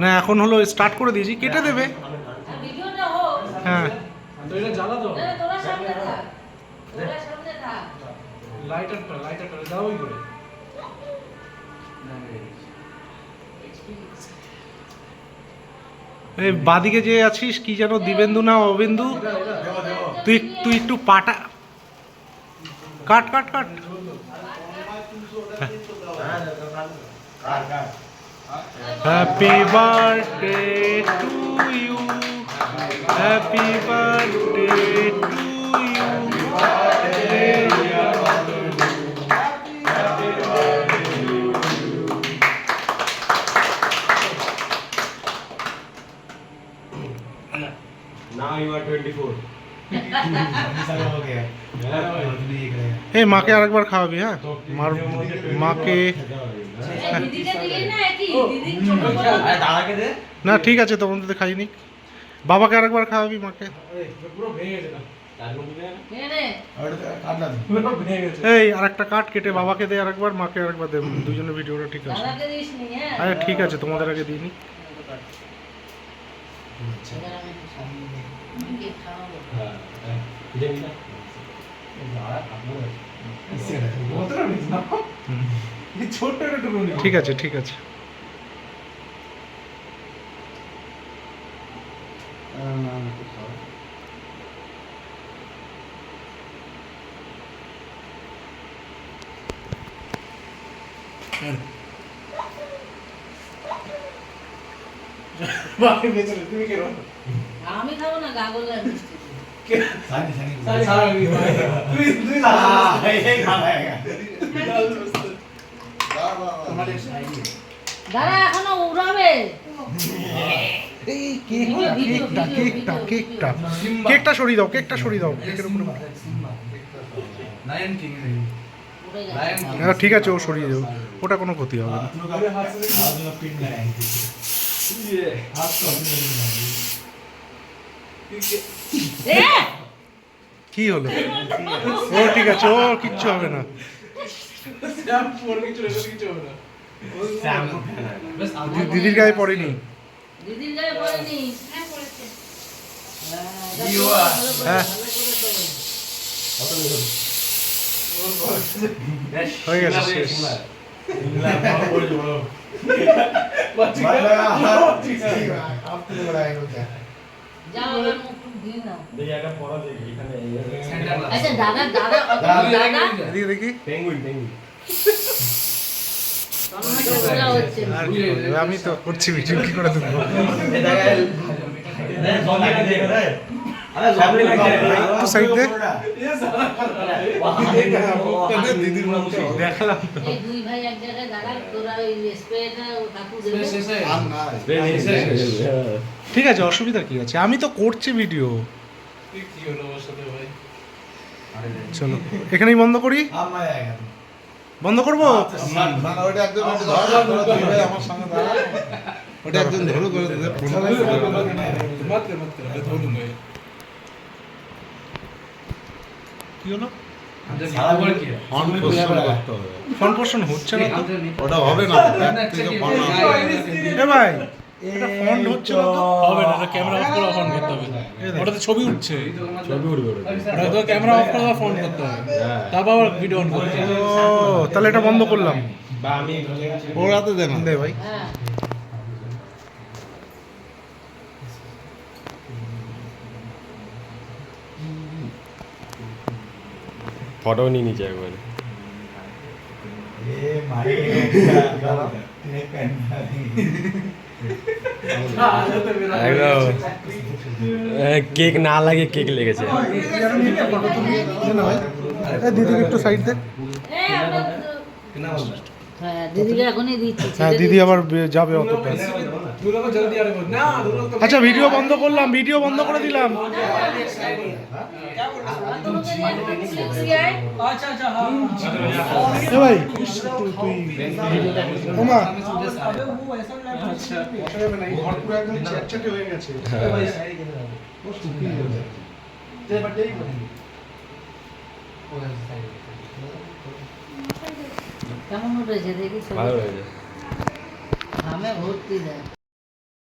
না এখন হলো স্টার্ট করে দিয়েছি, কেটে দেবে। হ্যাঁ এই বাদিকে যে আছিস কি যেন দিবেন্দু না অবিন্দু, তুই তুই একটু পাটা কাট কাট কাট। Happy birthday to you, happy birthday to you. Now you are 24. এই মাকে আরেকবার খাওয়াবি, হ্যাঁ মাকে। না ঠিক আছে, তোমাদের খাইনি, বাবাকে আরেকবার খাওয়াবি মাকে। এই আরেকটা কাট কেটে বাবাকে দে আরেকবার, মাকে আরেকবার দে, দুজনের ভিডিওটা ঠিক আছে। আরে ঠিক আছে, তোমাদের আগে দিইনি। ঠিক আছে ঠিক আছে। আমি খাবো না, গাগলের মিষ্টি। দাঁড়া এখনো উড়াবে। কেকটা সরিয়ে দাও, কেকটা সরিয়ে দাও কেকের উপরে। হ্যাঁ ঠিক আছে, ও সরিয়ে দাও, ওটা কোনো ক্ষতি হবে না। কি হলো? ও ঠিক আছে, ও কিচ্ছু হবে না। দিদির গায়ে পড়েনি। দিদির গায়ে পড়েনি। হ্যাঁ হয়ে গেছে, শেষ। দেখি আমি তো করছি ভিডিও, কি করে দেবো? একটু সাইড দে, দেখালাম তো। ঠিক আছে, অসুবিধা কি আছে, আমি তো করছি ভিডিও। চলো এখানেই বন্ধ করি। বন্ধ করবো? ওটা একজন ধরো করে কি হলো? ফোন পোষণ হচ্ছে না তো, ওটা হবে না। ভাই এটা ফন্ট হচ্ছে না তো, হবে না। ক্যামেরা অফ করে ফন্ট করতে হবে, ওটাতে ছবি উঠছে, ছবি উঠবে, ওটা তো ক্যামেরা অফ করে ফন্ট করতে হবে, তারপর আবার ভিডিও অন করতে হবে। ও তাহলে এটা বন্ধ করলাম, বা আমি ওর হাতে দেন দে ভাই। ফটো নিয়ে নিচে একবার। কেক না লাগে, কেক লেগেছে। দিদি একটু সাইড দে। হ্যাঁ দিদি আবার যাবে অতটা। আচ্ছা ভিডিও বন্ধ করলাম, ভিডিও বন্ধ করে দিলাম। ভাই ওমা হয়ে গেছে। কেমন উঠেছে দেখি ছবি। ভালো হয়েছে। ঘামে ভর্তি দেয়